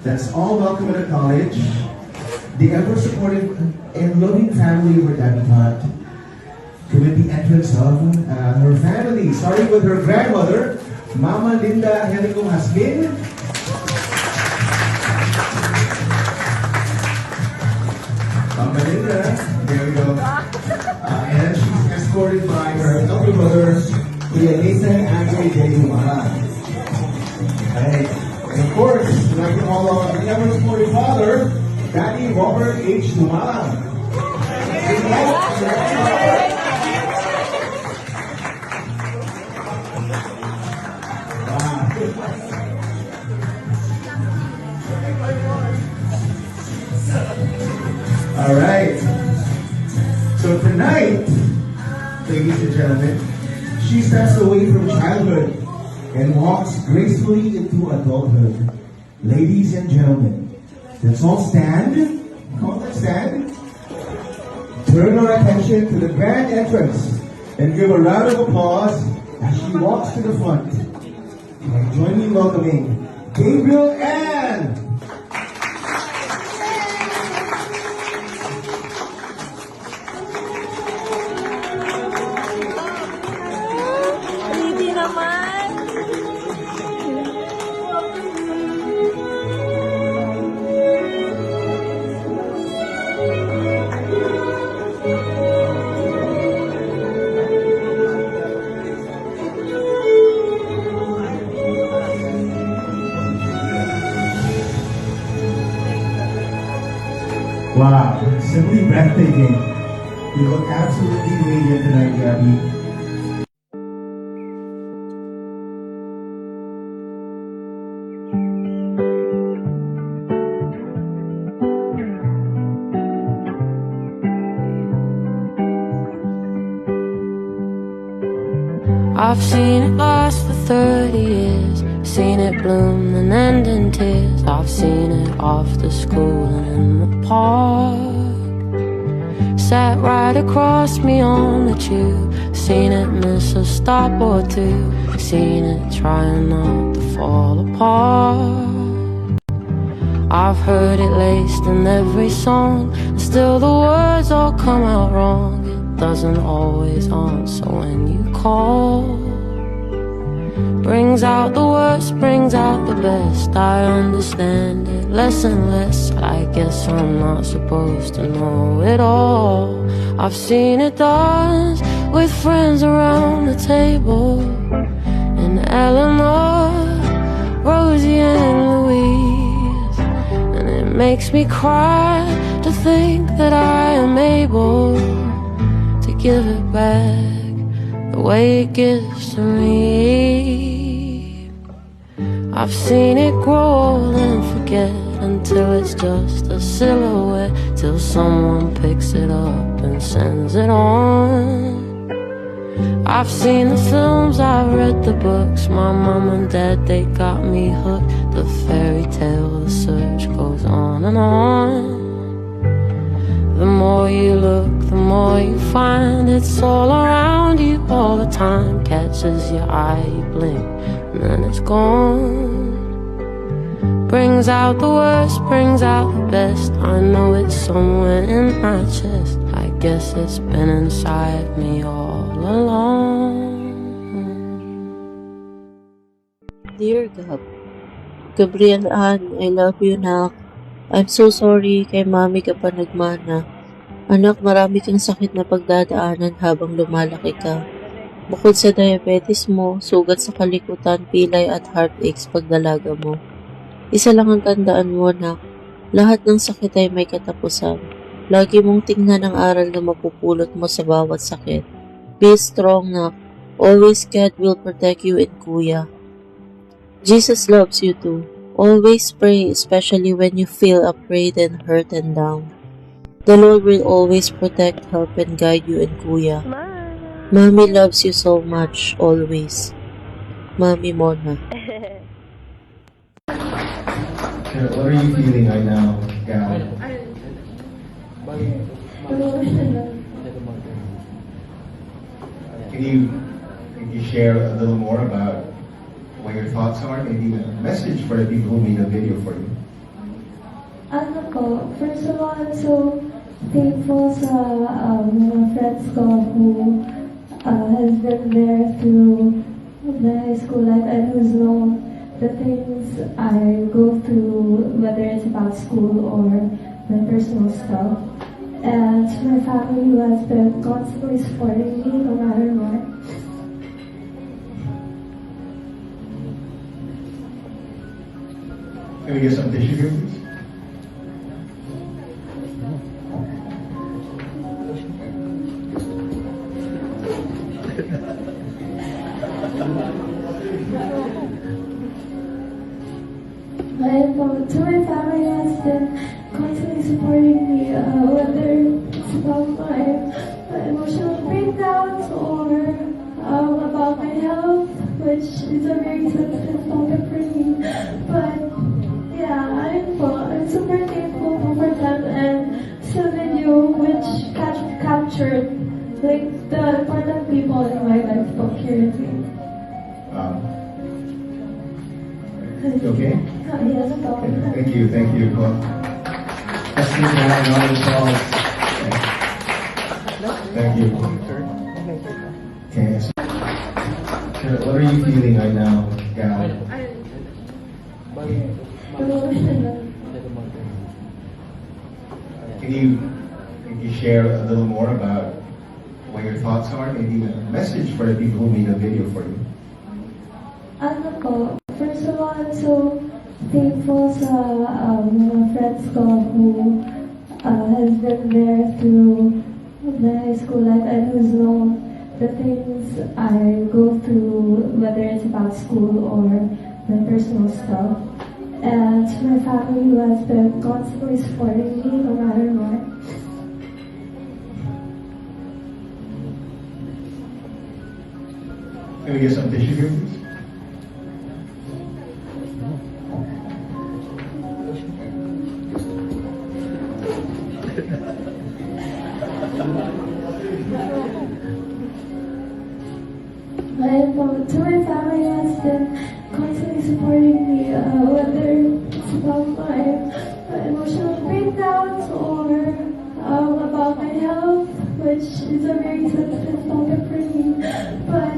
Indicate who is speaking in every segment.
Speaker 1: that's all welcome at the college. The ever-supportive and loving family of her debutante. With the entrance of her family, starting with her grandmother, Mama Linda Helico Hasmin. Mama Linda, there we go. And she's escorted by her elder brother, Kuya Nathan Andre De Humara. And of course, I'd like to call on the ever-supportive father, Daddy Robert H. Humara. All right. So tonight, ladies and gentlemen, she steps away from childhood and walks gracefully into adulthood. Ladies and gentlemen, let's all stand. Come on, let's stand. Turn our attention to the grand entrance and give a round of applause as she walks to the front. And join me in welcoming Gabriel Ann.
Speaker 2: Hindi naman.
Speaker 1: Wow, simply breathtaking. You look absolutely radiant tonight, Gabby.
Speaker 3: I've seen it last for 30 years, seen it bloom and end in tears. I've seen it after school and in the park, sat right across me on the tube, seen it miss a stop or two, seen it trying not to fall apart. I've heard it laced in every song, and still the words all come out wrong. It doesn't always answer when you call. Brings out the worst, brings out the best. I understand it less and less. I guess I'm not supposed to know it all. I've seen it dance with friends around the table, and Eleanor, Rosie and Louise. And it makes me cry to think that I am able to give it back the way it gives to me. I've seen it grow old and forget until it's just a silhouette, till someone picks it up and sends it on. I've seen the films, I've read the books. My mom and dad, they got me hooked. The fairy tale, the search goes on and on. The more you look, the more you find. It's all around you all the time. Catches your eye, you blink, and then it's gone. Brings out the worst, brings out the best. I know it's somewhere in my chest. I guess it's been inside me all along.
Speaker 4: Dear Gab, Gabriel Ann, I love you, nak. I'm so sorry kay mami ka pa nagmana. Anak, marami kang sakit na pagdadaanan habang lumalaki ka. Bukod sa diabetes mo, sugat sa kalikutan, pilay at heartaches pagdalaga mo. Isa lang ang tandaan mo, nak. Lahat ng sakit ay may katapusan. Lagi mong tingnan ang aral na mapupulot mo sa bawat sakit. Be strong, nak. Always God will protect you and Kuya. Jesus loves you too. Always pray, especially when you feel afraid and hurt and down. The Lord will always protect, help, and guide you and Kuya. Mommy loves you so much, always. Mommy Mona.
Speaker 1: What are you feeling right now, Gab? Can you share a little more about what your thoughts are? Maybe a message for the people who made the video for you.
Speaker 2: Ano po, first of all, I'm so thankful sa mga friends ko who has been there through the high school life and who's known the things I go through, whether it's about school or my personal stuff. And to my family who has been constantly supporting me no matter what.
Speaker 1: Can we get some tissue here, please?
Speaker 2: To my family has been constantly supporting me, whether it's about my emotional breakdowns or about my health, which is a very sensitive topic for me. But yeah, I'm super thankful for them and the video which captured like the important people in my life currently.
Speaker 1: You okay?
Speaker 2: Yes,
Speaker 1: Thank you. Let's move on another song. Thank you. Okay. So, what are you feeling right now, Gal? Can you share a little more about what your thoughts are? Maybe a message for the people who made the video for you.
Speaker 2: Ano po, first of all, I'm so thankful sa mga friends ko who has been there through the high school life and who's known the things I go through, whether it's about school or my personal stuff. And to my family who has been constantly supporting me no matter what.
Speaker 1: Can we get some tissue here, please?
Speaker 2: To my family has been constantly supporting me, whether it's about my emotional breakdowns or about my health, which is a very sensitive topic for me. But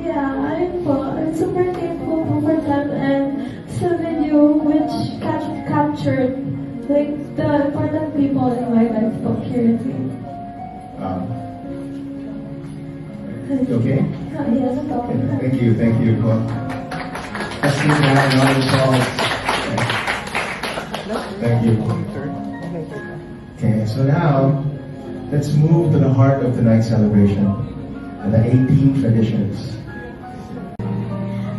Speaker 2: yeah, I'm super thankful for them and the video which captured like the important people in my life currently.
Speaker 1: You okay?
Speaker 2: Yes,
Speaker 1: Thank you. Let's move on another song. Thank you. Okay, so now let's move to the heart of tonight's celebration, the 18 traditions.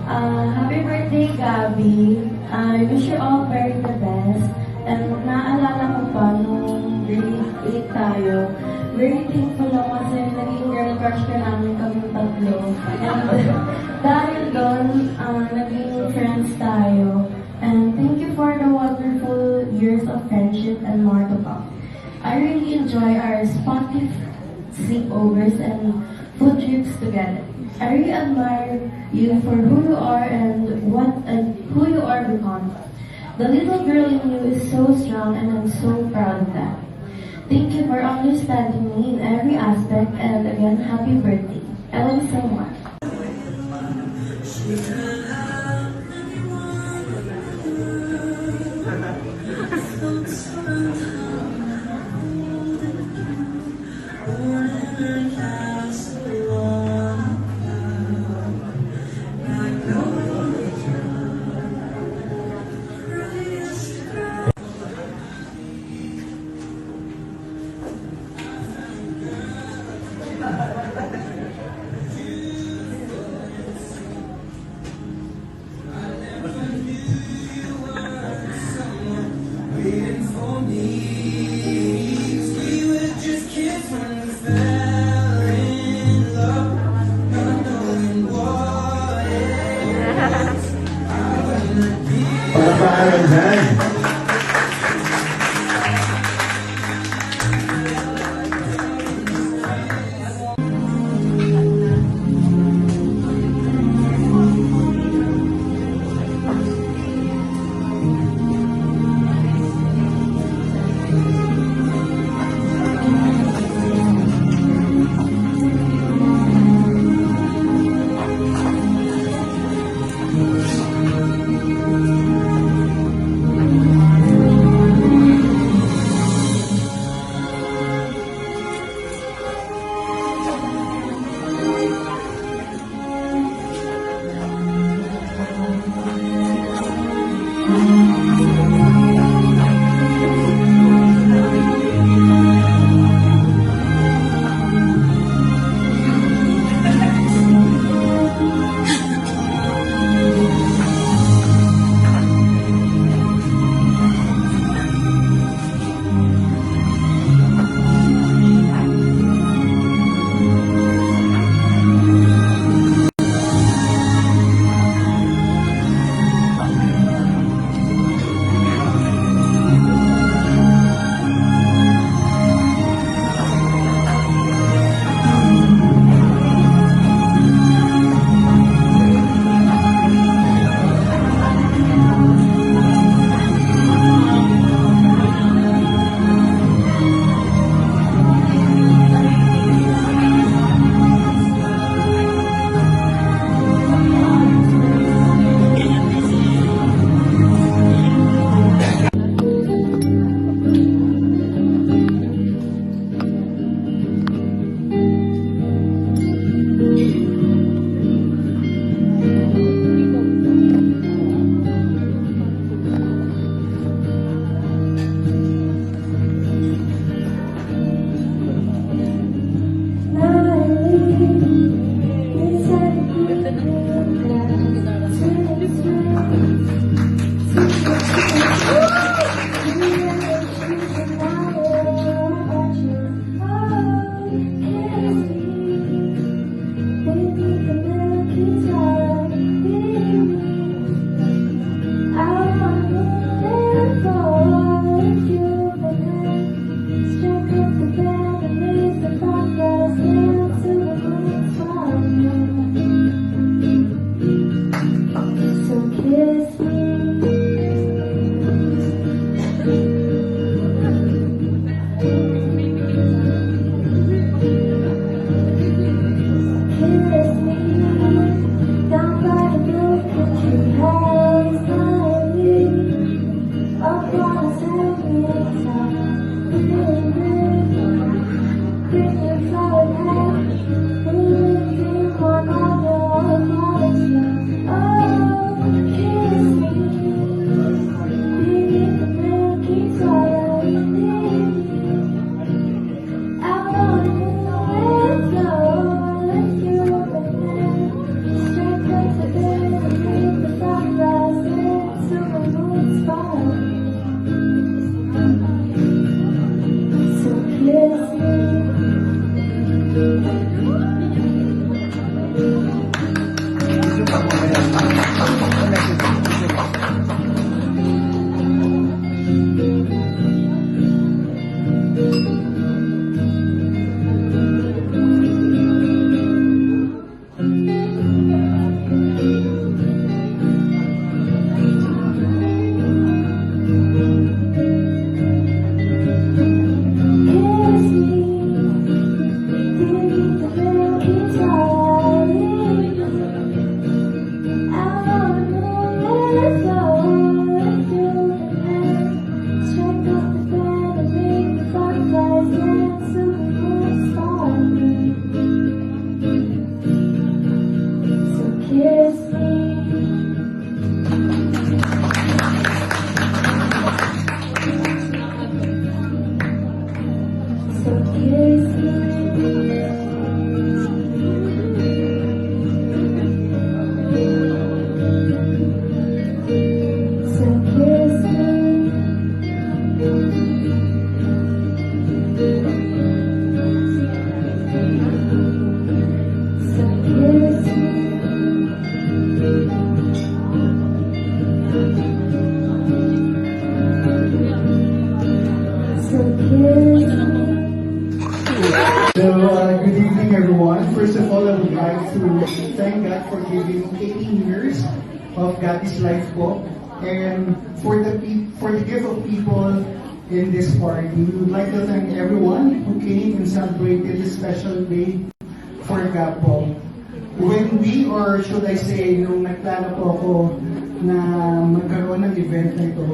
Speaker 2: Happy birthday, Gabby. I wish you all very the best. And naalala ko pa nung grade 8 tayo, very thankful ako kasi naging girl crush ka namin kami tatlo. And dahil doon, naging friends tayo. And thank you for the wonderful years of friendship and more to come. I really enjoy our sportive sleepovers and food trips together. I really admire you for who you are and who you are become. The little girl in you is so strong and I'm so proud of that. Thank you for understanding me in every aspect and again, happy birthday. I love you so much.
Speaker 1: Palakpakan dyan.
Speaker 2: So kiss me. Kiss me down by the blue country house, smiling across every time. Bring your flower hat, lifting one on your flowers. Oh, kiss me beneath the milky twilight. Out on the window, lift you up and then strike up the bed and make the sunrise into a moon spot. So kiss me. Kiss me beneath the milky twilight. Out on the moonlit floor, lift you up and strike up the bed and make the fireflies dance to the moon star. So kiss me. So kiss me. So kiss me. So kiss me. So kiss me.
Speaker 1: So, good evening, everyone. First of all, I would like to thank God for giving 18 years of Gabby's life po. And for the gift of people in this party, we would like to thank everyone who came and celebrated this special day for Gab po. When we, or should I say, nung nagplano po ako na magkaroon ng event na ito,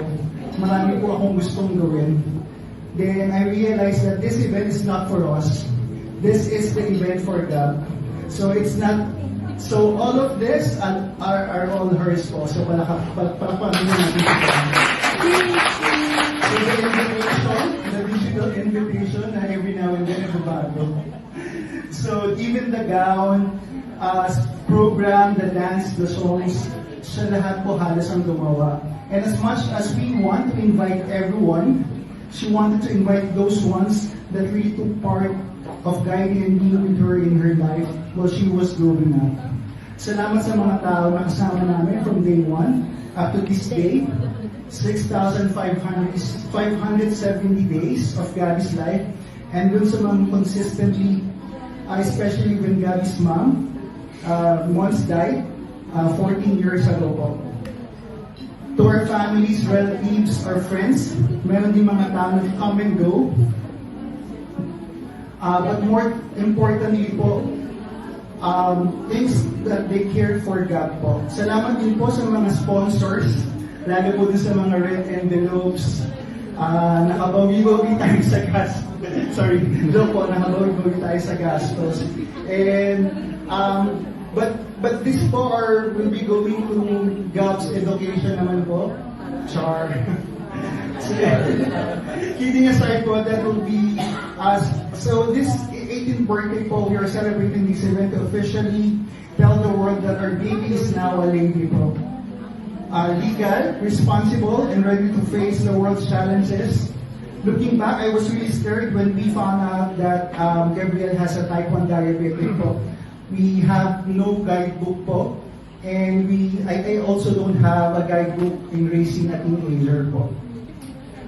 Speaker 1: marami po akong gustong gawin. Then I realized that this event is not for us. This is the event for God. So it's not. So all of this are all hers po. So palakpakan natin ito. So the invitation, the digital invitation na every now and then nababago. So even the gown, program, the dance, the songs, siya lahat po halos ang gumawa. And as much as we want to invite everyone, she wanted to invite those ones that really took part of guiding and being with her in her life while she was growing up. Salamat sa mga tao na kasama namin from day 1 up to this day. 6,570 days of Gabby's life. And dun sa mga consistently, especially when Gabby's mom once died 14 years ago po. To our families, relatives, our friends, meron din mga tao na come and go. But more importantly po, things that they cared for God po. Salamat din po sa mga sponsors, lalo po din sa mga red envelopes. Nakabawi-bawi tayo sa gas. Sorry, joke po, nakabawi-bawi tayo sa gastos. And, but this po will be going to God's education naman po. Char. So, kidding aside po, that will be us. So this 18th birthday po, we are celebrating this event to officially tell the world that our baby is now a lady po. Legal, responsible, and ready to face the world's challenges. Looking back, I was really scared when we found out that Gabriel has a type 1 diabetes po. We have no guidebook po, and I also don't have a guidebook in raising a teenager po.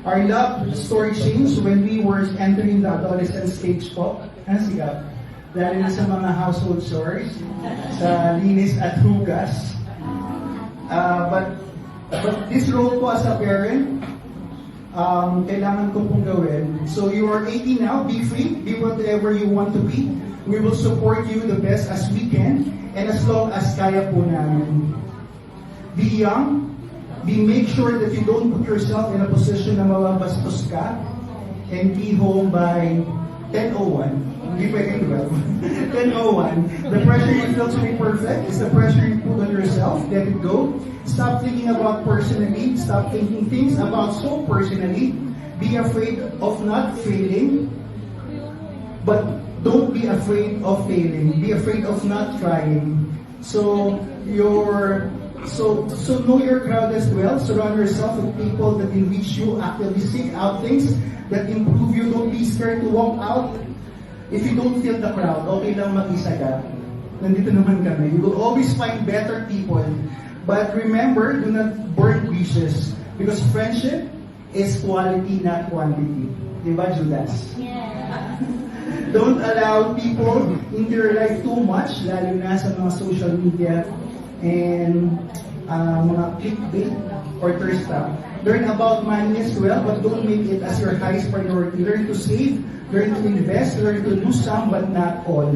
Speaker 1: Our love story changed when we were entering the adolescent stage po. Ano si Gab? Dahil sa mga household chores, sa linis at hugas. But this role po as a parent, kailangan ko pong gawin. So you are 18 now, be free, be whatever you want to be. We will support you the best as we can, and as long as kaya po namin. Be young, make sure that you don't put yourself in a position na mababastos ka, and be home by 10:01. Hindi pwede 12. 10:01. The pressure you feel to be perfect is the pressure you put on yourself. Let it go. Stop thinking about personally. Stop thinking things about so personally. Be afraid of not failing. But don't be afraid of failing. Be afraid of not trying. So know your crowd as well. Surround yourself with people that will reach you. Actively seek out things that improve you. Don't be scared to walk out. If you don't feel the crowd, okay lang mag-isa ka. Nandito naman kami. You will always find better people. But remember, do not burn bridges. Because friendship is quality, not quantity. Diba, Judas?
Speaker 2: Yeah.
Speaker 1: Don't allow people into your life too much, lalo na sa mga social media and mga clickbait or thirst trap. Learn about money as well, but don't make it as your highest priority. Learn to save, learn to invest, learn to lose some, but not all.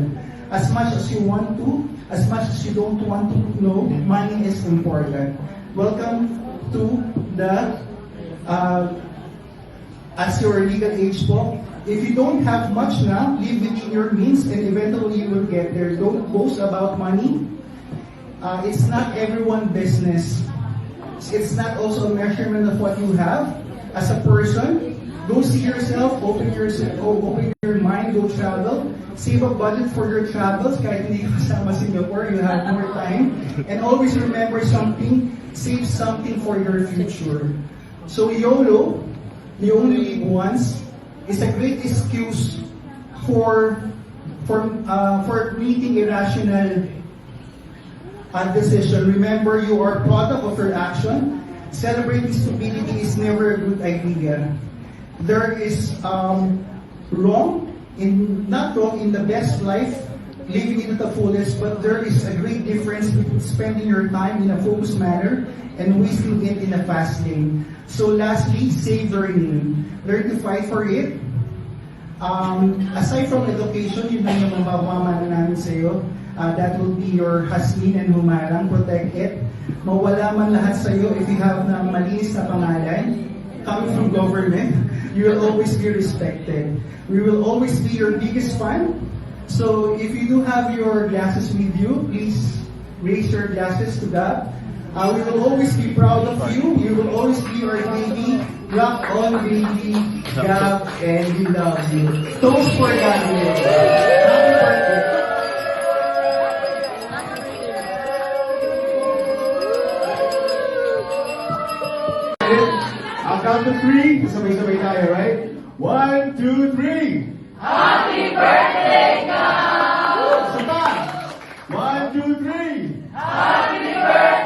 Speaker 1: As much as you want to, as much as you don't want to know, money is important. Welcome to the as your legal age po. If you don't have much now, live within your means and eventually you will get there. Don't boast about money. It's not everyone's business. It's not also a measurement of what you have as a person. Go see yourself, open your mind, go travel. Save a budget for your travels. Kahit hindi ka kasama Singapore, you have more time. And always remember something, save something for your future. So YOLO, you only live once, is a great excuse for meeting irrational decision. Remember, you are a product of your action. Celebrating stupidity is never a good idea. There is not wrong in the best life, living it to the fullest, but there is a great difference between spending your time in a focused manner and wasting it in a fast lane. So lastly, save learning. Learn to fight for it. Aside from education, yun lang yung mapapamana namin sa iyo. That will be your hasmin and humarang. Protect it. Mawala man lahat sa iyo if you have na malinis na pangalan, coming from government, you will always be respected. We will always be your biggest fan. So if you do have your glasses with you, please raise your glasses to God. We will always be proud of you. You will always be our baby. Rock on, baby. Gab, and we love you. Toast for Gabriel. Happy birthday.
Speaker 5: I'll count to 3. Sabay-sabay tayo, right? 1, 2, 3.
Speaker 2: Happy birthday, God!
Speaker 5: Isa pa. 1, 2, 3.
Speaker 2: Happy birthday!